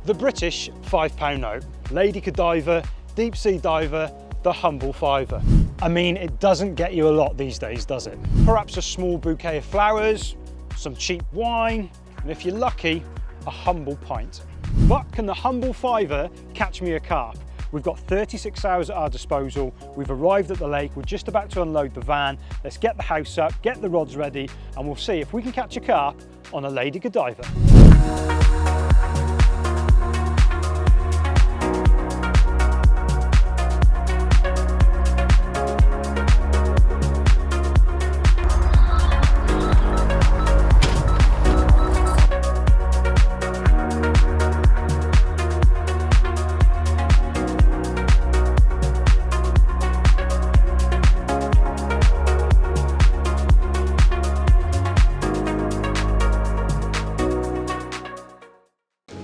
The British £5 note, lady cadaver, deep sea diver, the humble fiver. I mean, it doesn't get you a lot these days, does it? Perhaps a small bouquet of flowers, some cheap wine, and if you're lucky, a humble pint. But can the humble fiver catch me a carp? We've got 36 hours at our disposal. We've arrived at the lake. We're just about to unload the van. Let's get the house up, get the rods ready, and we'll see if we can catch a carp on a lady godiva.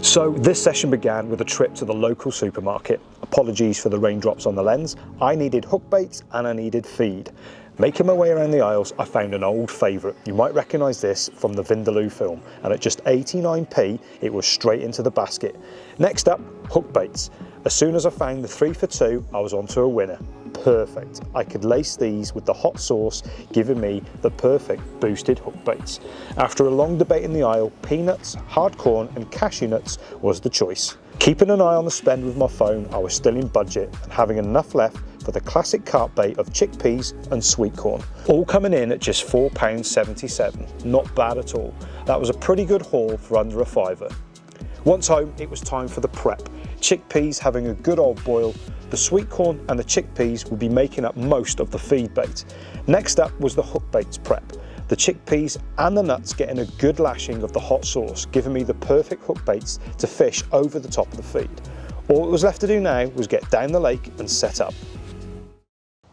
So this session began with a trip to the local supermarket. Apologies for the raindrops on the lens. I needed hook baits and I needed feed. Making my way around the aisles, I found an old favourite. You might recognise this from the Vindaloo film, and at just 89p, it was straight into the basket. Next up, hook baits. As soon as I found the 3 for 2, I was onto a winner. Perfect. I could lace these with the hot sauce, giving me the perfect boosted hook baits. After a long debate in the aisle, peanuts, hard corn and cashew nuts was the choice. Keeping an eye on the spend with my phone, I was still in budget and having enough left for the classic carp bait of chickpeas and sweet corn. All coming in at just £4.77. Not bad at all. That was a pretty good haul for under a fiver. Once home, it was time for the prep. Chickpeas having a good old boil. The sweet corn and the chickpeas will be making up most of the feed bait. Next up was the hook baits prep. The chickpeas and the nuts getting a good lashing of the hot sauce, giving me the perfect hook baits to fish over the top of the feed. All that was left to do now was get down the lake and set up.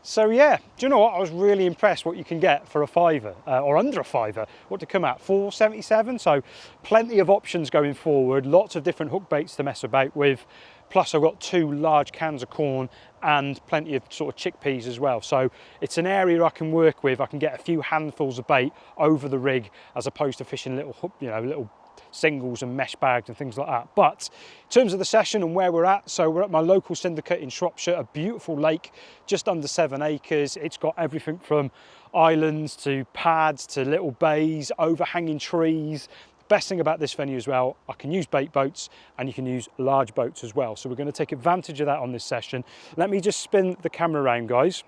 So yeah, do you know what? I was really impressed what you can get for a fiver, or under a fiver. What to come at, $4.77? So plenty of options going forward, lots of different hook baits to mess about with. Plus I've got 2 large cans of corn and plenty of sort of chickpeas as well. So it's an area I can work with. I can get a few handfuls of bait over the rig as opposed to fishing little hook, little singles and mesh bags and things like that. But in terms of the session and where we're at, so we're at my local syndicate in Shropshire, a beautiful lake, just under 7 acres. It's got everything from islands to pads to little bays, overhanging trees. Best thing about this venue as well, I can use bait boats and you can use large boats as well. So we're going to take advantage of that on this session. Let me just spin the camera around, guys.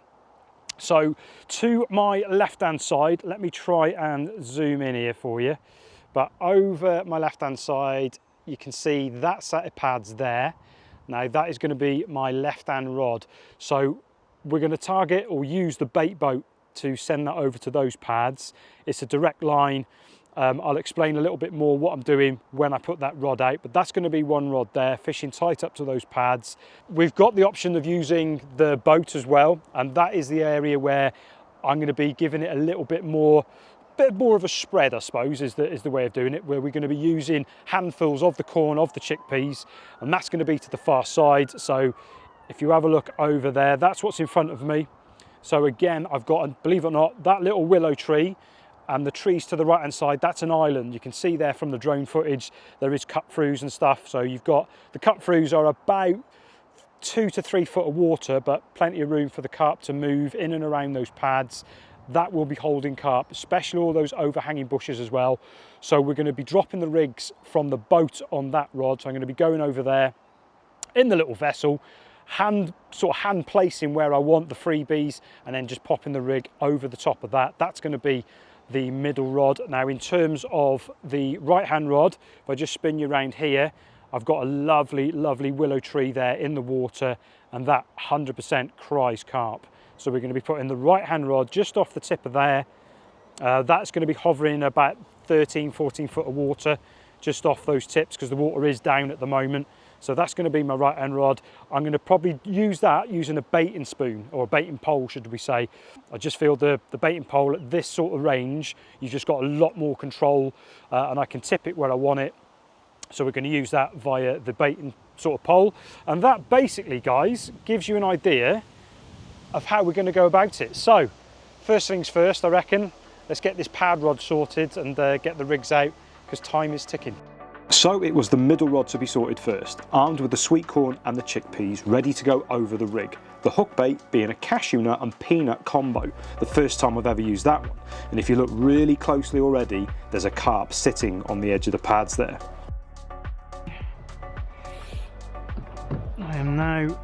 So to my left-hand side, let me try and zoom in here for you. But over my left-hand side, you can see that set of pads there. Now that is going to be my left-hand rod. So we're going to target or use the bait boat to send that over to those pads. It's a direct line. I'll explain a little bit more what I'm doing when I put that rod out, but that's going to be one rod there, fishing tight up to those pads. We've got the option of using the boat as well, and that is the area where I'm going to be giving it a little bit more of a spread, I suppose, is the way of doing it, where we're going to be using handfuls of the corn, of the chickpeas, and that's going to be to the far side. So if you have a look over there, that's what's in front of me. So again, I've got, believe it or not, that little willow tree, and the trees to the right hand side, that's an island. You can see there from the drone footage, there is cut throughs and stuff. So you've got, the cut throughs are about 2 to 3 foot of water, but plenty of room for the carp to move in and around those pads. That will be holding carp, especially all those overhanging bushes as well. So we're going to be dropping the rigs from the boat on that rod. So I'm going to be going over there in the little vessel, hand placing where I want the freebies, and then just popping the rig over the top of that. That's going to be the middle rod. Now in terms of the right hand rod, if I just spin you around here, I've got a lovely willow tree there in the water, and that 100% cries carp. So we're going to be putting the right hand rod just off the tip of there. That's going to be hovering about 13-14 foot of water just off those tips, because the water is down at the moment. So that's going to be my right hand rod. I'm going to probably use that using a baiting spoon, or a baiting pole should we say. I just feel the baiting pole at this sort of range, you've just got a lot more control, and I can tip it where I want it. So we're going to use that via the baiting sort of pole. And that basically, guys, gives you an idea of how we're going to go about it. So first things first, I reckon, let's get this pad rod sorted and get the rigs out, because time is ticking. So it was the middle rod to be sorted first, armed with the sweet corn and the chickpeas, ready to go over the rig. The hook bait being a cashew nut and peanut combo, the first time I've ever used that one. And if you look really closely already, there's a carp sitting on the edge of the pads there. I am now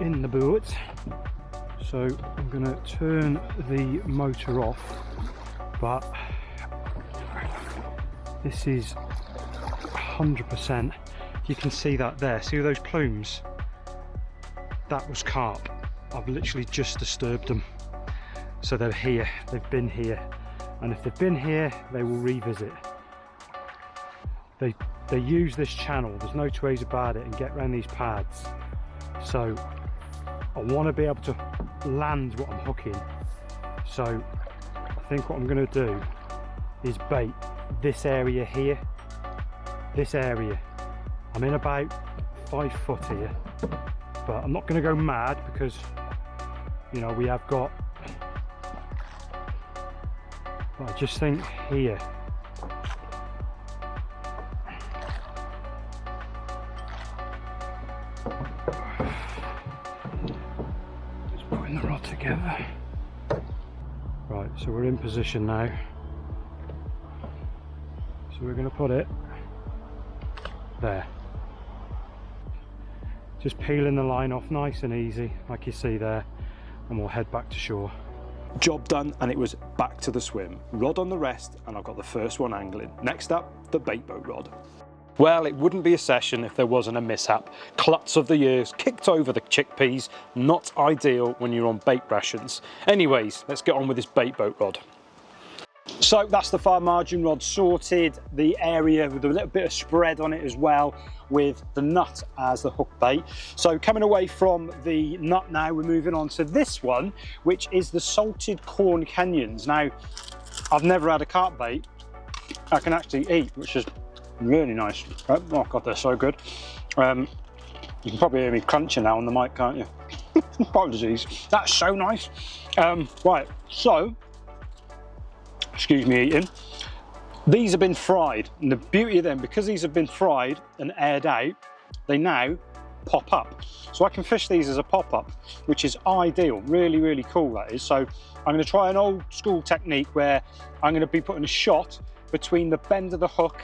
in the boat, so I'm going to turn the motor off, but this is 100%. You can see that there. See those plumes? That was carp. I've literally just disturbed them. So they're here, they've been here. And if they've been here, they will revisit. They use this channel, there's no two ways about it, and get around these pads. So I want to be able to land what I'm hooking. So I think what I'm going to do is bait this area here. This area. I'm in about 5 foot here, but I'm not going to go mad because, you know, we have got, but I just think here. Just putting the rod together. Right, so we're in position now. So we're going to put it there. Just peeling the line off nice and easy, like you see there, and we'll head back to shore. Job done, and it was back to the swim. Rod on the rest, and I've got the first one angling. Next up, the bait boat rod. Well, it wouldn't be a session if there wasn't a mishap. Klutz of the ears, kicked over the chickpeas, not ideal when you're on bait rations. Anyways, let's get on with this bait boat rod. So that's the far margin rod sorted, the area with a little bit of spread on it as well, with the nut as the hook bait. So coming away from the nut now, we're moving on to this one, which is the salted corn canyons. Now, I've never had a carp bait I can actually eat, which is really nice. Oh god, they're so good. You can probably hear me crunching now on the mic, can't you? Apologies. That's so nice. Right, so excuse me eating. These have been fried, and the beauty of them, because these have been fried and aired out, they now pop up. So I can fish these as a pop-up, which is ideal. Really, really cool, that is. So I'm going to try an old school technique where I'm going to be putting a shot between the bend of the hook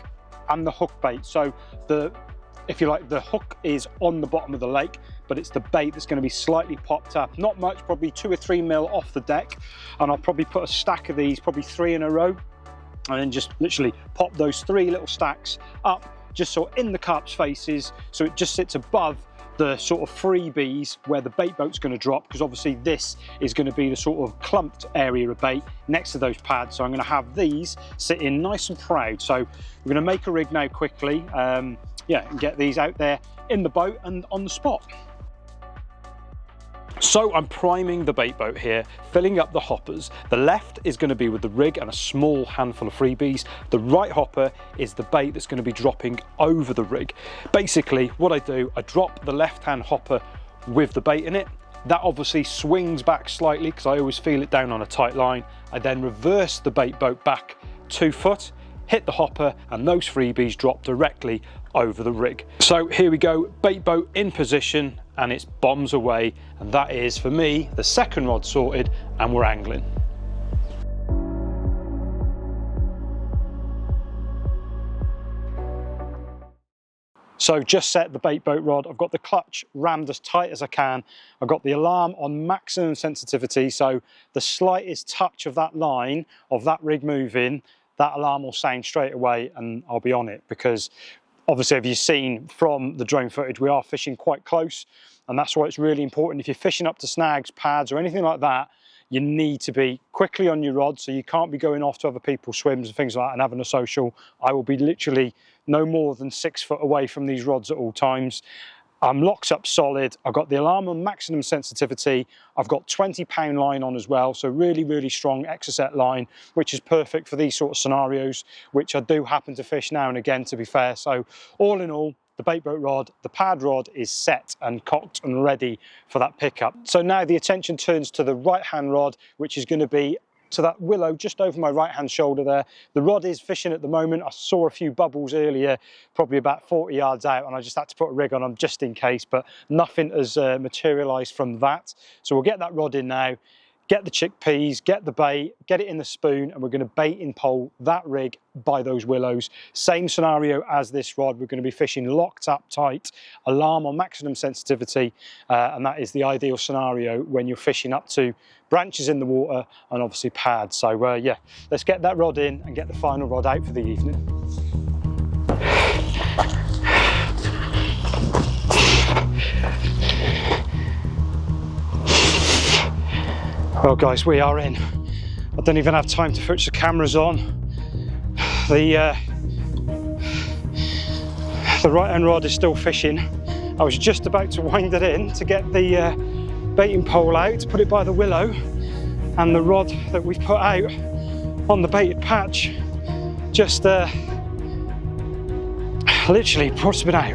and the hook bait. So if you like, the hook is on the bottom of the lake, but it's the bait that's going to be slightly popped up. Not much, probably 2 or 3 mil off the deck. And I'll probably put a stack of these, probably 3 in a row, and then just literally pop those 3 little stacks up, just so in the carp's faces, so it just sits above the sort of freebies where the bait boat's going to drop, because obviously this is going to be the sort of clumped area of bait next to those pads. So I'm going to have these sitting nice and proud. So we're going to make a rig now quickly, yeah, and get these out there in the boat and on the spot. So I'm priming the bait boat here, filling up the hoppers. The left is going to be with the rig and a small handful of freebies. The right hopper is the bait that's going to be dropping over the rig. Basically, what I do, I drop the left-hand hopper with the bait in it. That obviously swings back slightly because I always feel it down on a tight line. I then reverse the bait boat back 2 foot, hit the hopper, and those freebies drop directly over the rig. So here we go, bait boat in position, and it's bombs away, and that is, for me, the second rod sorted, and we're angling. So just set the bait boat rod. I've got the clutch rammed as tight as I can. I've got the alarm on maximum sensitivity, so the slightest touch of that line, of that rig moving, that alarm will sound straight away, and I'll be on it, because obviously, if you've seen from the drone footage, we are fishing quite close, and that's why it's really important. If you're fishing up to snags, pads, or anything like that, you need to be quickly on your rod, so you can't be going off to other people's swims and things like that and having a social. I will be literally no more than 6 foot away from these rods at all times. I'm locked up solid. I've got the alarm on maximum sensitivity. I've got 20-pound line on as well, so really, really strong Exocet line, which is perfect for these sort of scenarios, which I do happen to fish now and again, to be fair. So all in all, the bait boat rod, the pad rod is set and cocked and ready for that pickup. So now the attention turns to the right-hand rod, which is going to be to that willow just over my right hand shoulder there. The rod is fishing at the moment. I saw a few bubbles earlier, probably about 40 yards out, and I just had to put a rig on them just in case, but nothing has materialized from that. So we'll get that rod in now, get the chickpeas, get the bait, get it in the spoon, and we're going to bait in pole that rig by those willows. Same scenario as this rod. We're going to be fishing locked up tight, alarm on maximum sensitivity, and that is the ideal scenario when you're fishing up to branches in the water and obviously pads. So yeah, let's get that rod in and get the final rod out for the evening. Well guys, we are in. I don't even have time to switch the cameras on. The right hand rod is still fishing. I was just about to wind it in to get the baiting pole out, to put it by the willow, and the rod that we've put out on the baited patch just literally probably been out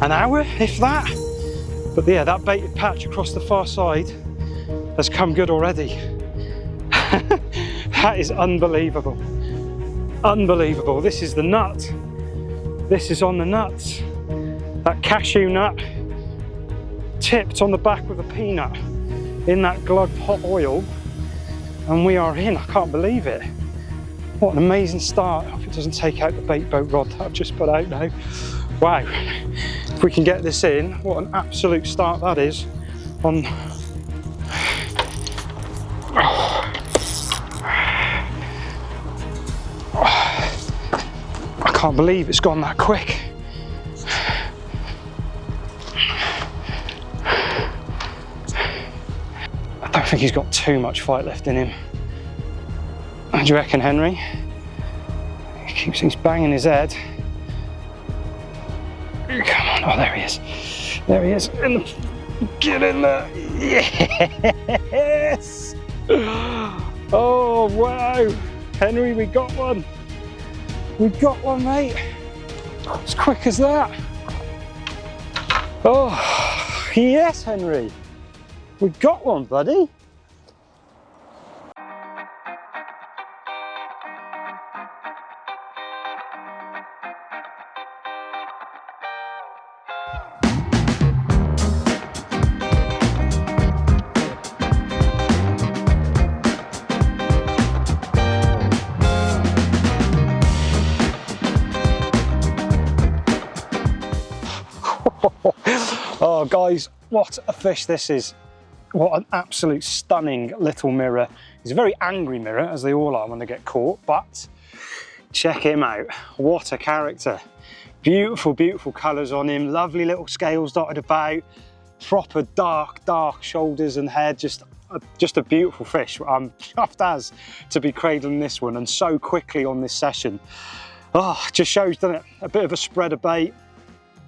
an hour, if that. But yeah, that baited patch across the far side has come good already. That is unbelievable. Unbelievable. This is the nut. This is on the nuts. That cashew nut tipped on the back with a peanut in that glugged hot oil, and we are in. I can't believe it. What an amazing start. I hope it doesn't take out the bait boat rod that I've just put out now. Wow. If we can get this in, what an absolute start that is on. I can't believe it's gone that quick. I don't think he's got too much fight left in him. What do you reckon, Henry? He's banging his head. Come on, oh there he is. There he is. Get in there. Yes! Oh wow! Henry, we got one. We got one, mate. As quick as that. Oh, yes, Henry. We got one, buddy. Oh guys, what a fish this is. What an absolute stunning little mirror. He's a very angry mirror, as they all are when they get caught, but check him out. What a character. Beautiful, beautiful colours on him, lovely little scales dotted about, proper dark shoulders and head, just a beautiful fish. I'm chuffed as to be cradling this one, and so quickly on this session. Oh, just shows, doesn't it? A bit of a spreader bait.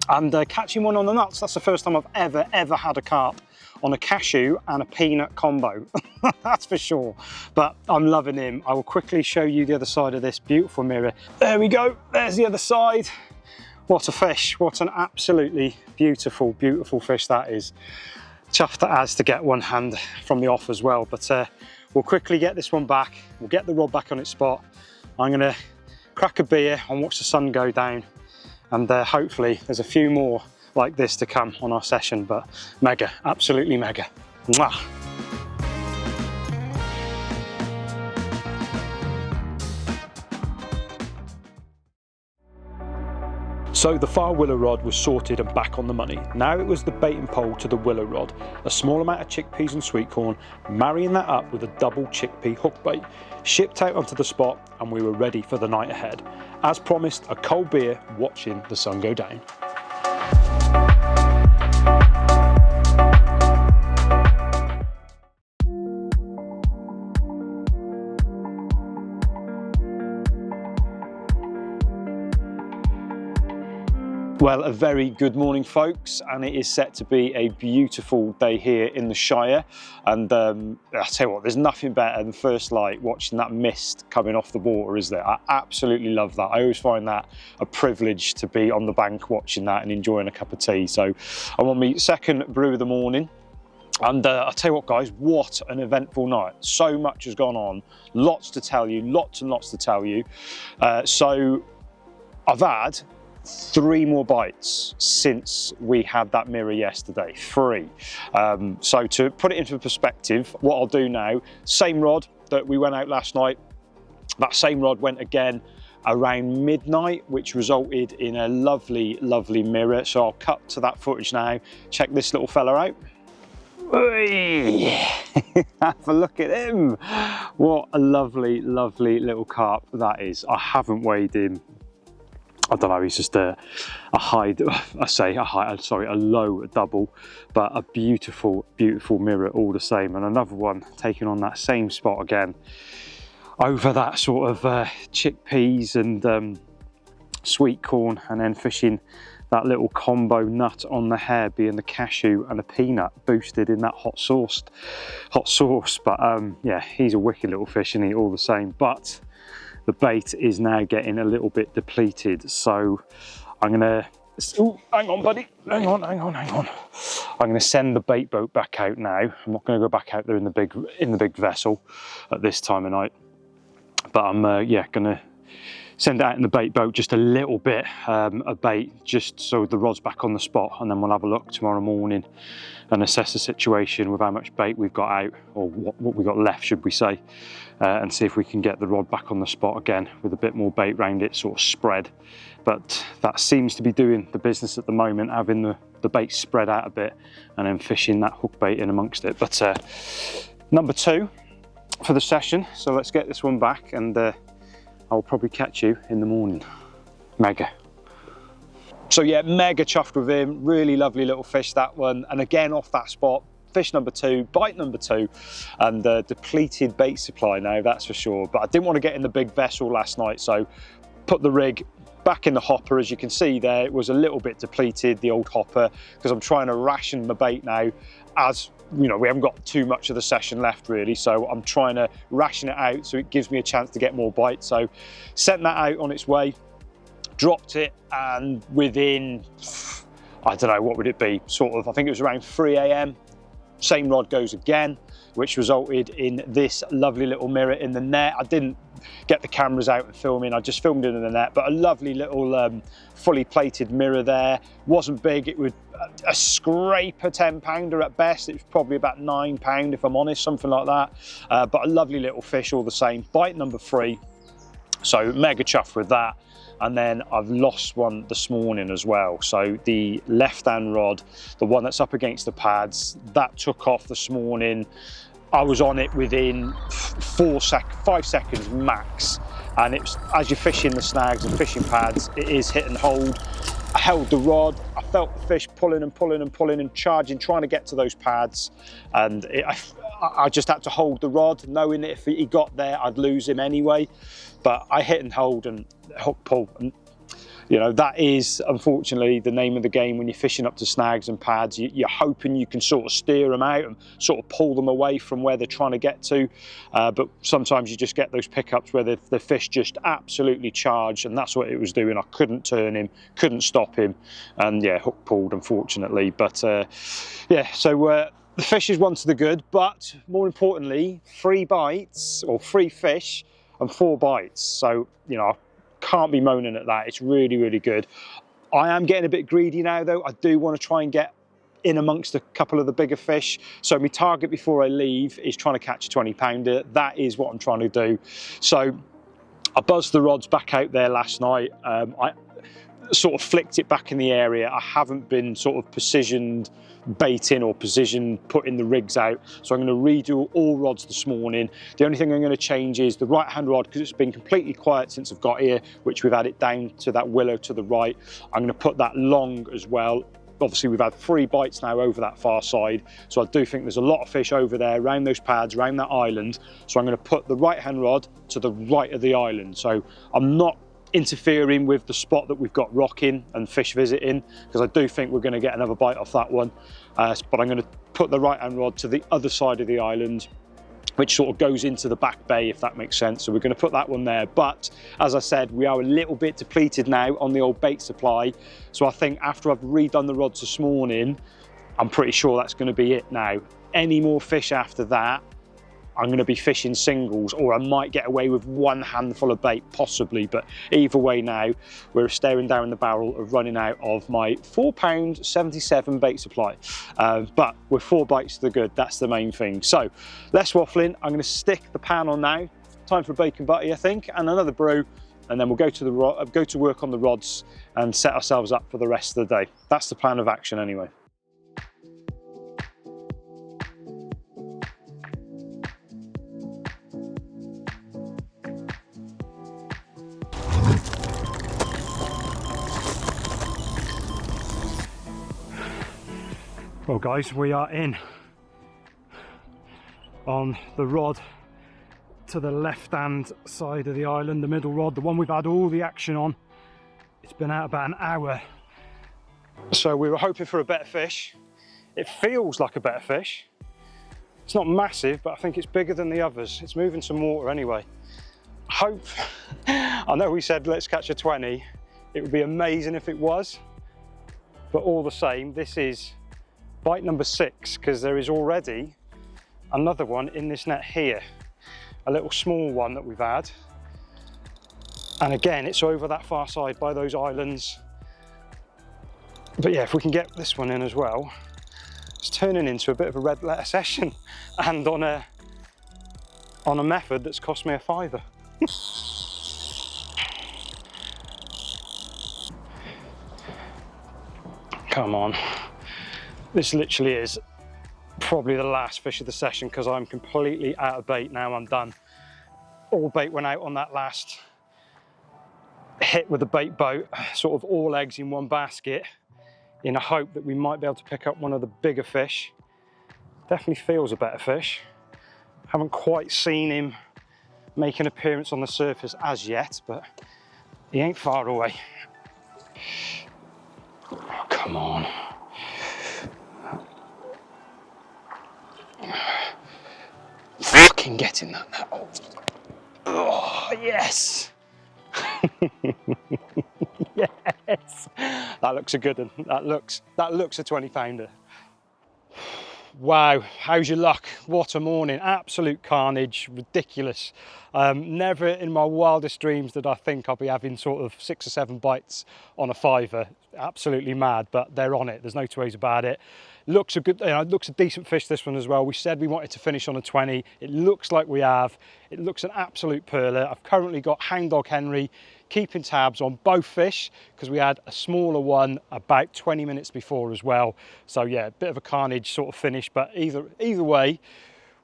And catching one on the nuts, that's the first time I've ever had a carp on a cashew and a peanut combo. That's for sure. But I'm loving him. I will quickly show you the other side of this beautiful mirror. There we go. There's the other side. What a fish. What an absolutely beautiful, beautiful fish that is. Chuffed as to get one hand from the off as well. But we'll quickly get this one back. We'll get the rod back on its spot. I'm going to crack a beer and watch the sun go down. And hopefully there's a few more like this to come on our session, but mega, absolutely mega. Mwah. So the far willow rod was sorted and back on the money. Now it was the baiting pole to the willow rod, a small amount of chickpeas and sweet corn, marrying that up with a double chickpea hook bait, shipped out onto the spot, and we were ready for the night ahead. As promised, a cold beer watching the sun go down. Well, a very good morning, folks, and it is set to be a beautiful day here in the Shire. And I'll tell you what, there's nothing better than first light, watching that mist coming off the water, is there? I absolutely love that. I always find that a privilege to be on the bank watching that and enjoying a cup of tea. So I'm on my second brew of the morning. And I'll tell you what, guys, what an eventful night. So much has gone on, lots to tell you, lots and lots to tell you. So I've had 3 more bites since we had that mirror yesterday, 3. So to put it into perspective, what I'll do now, same rod that we went out last night, that same rod went again around midnight, which resulted in a lovely, lovely mirror. So I'll cut to that footage now. Check this little fella out. Have a look at him. What a lovely, lovely little carp that is. I haven't weighed him. I don't know, he's just a low double, but a beautiful, beautiful mirror all the same. And another one taking on that same spot again, over that sort of chickpeas and sweet corn, and then fishing that little combo nut on the hair, being the cashew and a peanut boosted in that hot sauce. But yeah, he's a wicked little fish, and he all the same. But the bait is now getting a little bit depleted, so I'm gonna, oh, hang on buddy, hang on. I'm gonna send the bait boat back out now. I'm not gonna go back out there in the big vessel at this time of night, but I'm yeah, gonna send out in the bait boat just a little bit of bait, just so the rod's back on the spot, and then we'll have a look tomorrow morning and assess the situation with how much bait we've got out, or what we've got left, should we say, and see if we can get the rod back on the spot again with a bit more bait round it, sort of spread. But that seems to be doing the business at the moment, having the bait spread out a bit and then fishing that hook bait in amongst it. But number 2 for the session, so let's get this one back, and I'll probably catch you in the morning. Mega. So yeah, mega chuffed with him. Really lovely little fish, that one. And again, off that spot, fish number 2, bite number 2, and depleted bait supply now, that's for sure. But I didn't want to get in the big vessel last night, so put the rig back in the hopper. As you can see there, it was a little bit depleted, the old hopper, because I'm trying to ration the bait now. As you know, we haven't got too much of the session left really, so I'm trying to ration it out so it gives me a chance to get more bites. So sent that out on its way, dropped it, and within, I don't know, what would it be, sort of, I think it was around 3 AM, same rod goes again, which resulted in this lovely little mirror in the net. I didn't get the cameras out and filming, I just filmed it in the net, but a lovely little fully plated mirror there. Wasn't big, it was a scraper 10-pounder at best. It was probably about 9 pound if I'm honest, something like that, but a lovely little fish all the same. Bite number 3, so mega chuffed with that. And then I've lost one this morning as well. So the left-hand rod, the one that's up against the pads, that took off this morning. I was on it within 5 seconds max. And it's, as you're fishing the snags and fishing pads, it is hit and hold. I held the rod, I felt the fish pulling and pulling and pulling and charging, trying to get to those pads. And I just had to hold the rod, knowing that if he got there, I'd lose him anyway. But I hit and hold and hook pull. And, you know, that is unfortunately the name of the game when you're fishing up to snags and pads. You're hoping you can sort of steer them out and sort of pull them away from where they're trying to get to. But sometimes you just get those pickups where the fish just absolutely charge, and that's what it was doing. I couldn't turn him, couldn't stop him, and yeah, hook pulled unfortunately. But yeah, so the fish is one to the good, but more importantly, 3 bites or 3 fish and 4 bites. So, you know, I can't be moaning at that. It's really, really good. I am getting a bit greedy now though. I do want to try and get in amongst a couple of the bigger fish. So my target before I leave is trying to catch a 20-pounder. That is what I'm trying to do. So I buzzed the rods back out there last night. I sort of flicked it back in the area. I haven't been sort of precisioned baiting or precision putting the rigs out, so I'm going to redo all rods this morning. The only thing I'm going to change is the right hand rod, because it's been completely quiet since I've got here, which we've had it down to that willow to the right. I'm going to put that long as well. Obviously we've had 3 bites now over that far side, so I do think there's a lot of fish over there around those pads, around that island, so I'm going to put the right hand rod to the right of the island. So I'm not interfering with the spot that we've got rocking and fish visiting, because I do think we're going to get another bite off that one, but I'm going to put the right hand rod to the other side of the island, which sort of goes into the back bay, if that makes sense. So we're going to put that one there. But as I said, we are a little bit depleted now on the old bait supply, so I think after I've redone the rods this morning, I'm pretty sure that's going to be it now. Any more fish after that, I'm going to be fishing singles, or I might get away with one handful of bait, possibly. But either way now, we're staring down the barrel of running out of my £4.77 bait supply. But with 4 bites to the good, that's the main thing. So less waffling. I'm going to stick the pan on now. Time for a bacon butty, I think, and another brew, and then we'll go to work on the rods and set ourselves up for the rest of the day. That's the plan of action anyway. Well guys, we are in on the rod to the left hand side of the island, the middle rod, the one we've had all the action on. It's been out about an hour. So we were hoping for a better fish. It feels like a better fish. It's not massive, but I think it's bigger than the others. It's moving some water anyway. I know we said let's catch a 20. It would be amazing if it was, but all the same, this is bite number 6, because there is already another one in this net here, a little small one that we've had, and again it's over that far side by those islands. But yeah, if we can get this one in as well, it's turning into a bit of a red letter session, and on a method that's cost me a £5. Come on. This literally is probably the last fish of the session, because I'm completely out of bait now. I'm done. All bait went out on that last hit with the bait boat, sort of all eggs in one basket, in a hope that we might be able to pick up one of the bigger fish. Definitely feels a better fish. Haven't quite seen him make an appearance on the surface as yet, but he ain't far away. Oh, come on. Fucking getting that now. Oh, yes. Yes. That looks a good one. That looks a 20-pounder. Wow, how's your luck? What a morning. Absolute carnage, ridiculous. Never in my wildest dreams did I think I'll be having sort of 6 or 7 bites on a £5. Absolutely mad, but they're on it. There's no two ways about it. Looks a good, it looks a decent fish, this one as well. We said we wanted to finish on a 20. It looks like we have. It looks an absolute perler. I've currently got Hound Dog Henry keeping tabs on both fish, because we had a smaller one about 20 minutes before as well. So yeah, a bit of a carnage sort of finish, but either way,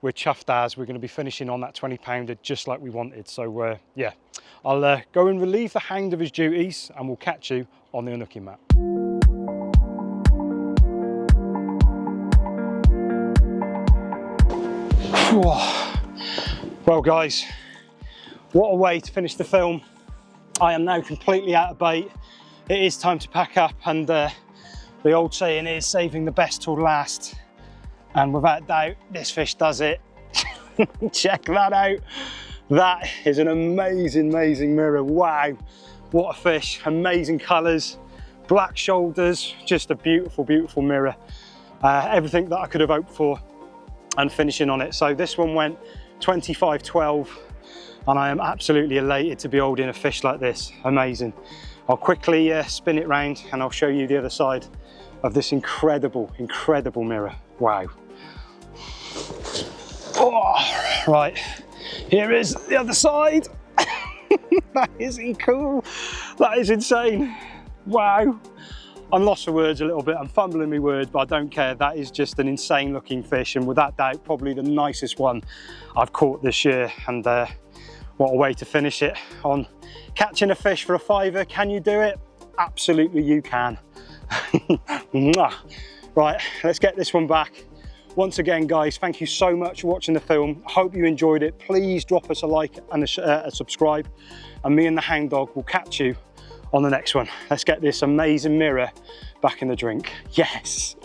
we're chuffed as we're going to be finishing on that 20-pounder just like we wanted. So yeah, I'll go and relieve the hound of his duties, and we'll catch you on the unhooking mat. Well guys, what a way to finish the film. I am now completely out of bait. It is time to pack up, and the old saying is saving the best till last, and without doubt this fish does it. Check that out. That is an amazing mirror. Wow, what a fish. Amazing colours, black shoulders, just a beautiful mirror. Everything that I could have hoped for, and finishing on it. So this one went 25-12, and I am absolutely elated to be holding a fish like this. Amazing. I'll quickly spin it round, and I'll show you the other side of this incredible mirror. Wow. Oh, right, here is the other side. That isn't cool. That is insane. Wow. I'm lost for words a little bit. I'm fumbling my words, but I don't care. That is just an insane looking fish, and without doubt, probably the nicest one I've caught this year. And what a way to finish it on catching a fish for a £5. Can you do it? Absolutely you can. Right, let's get this one back. Once again, guys, thank you so much for watching the film. Hope you enjoyed it. Please drop us a like and a subscribe, and me and the hound dog will catch you on the next one. Let's get this amazing mirror back in the drink. Yes.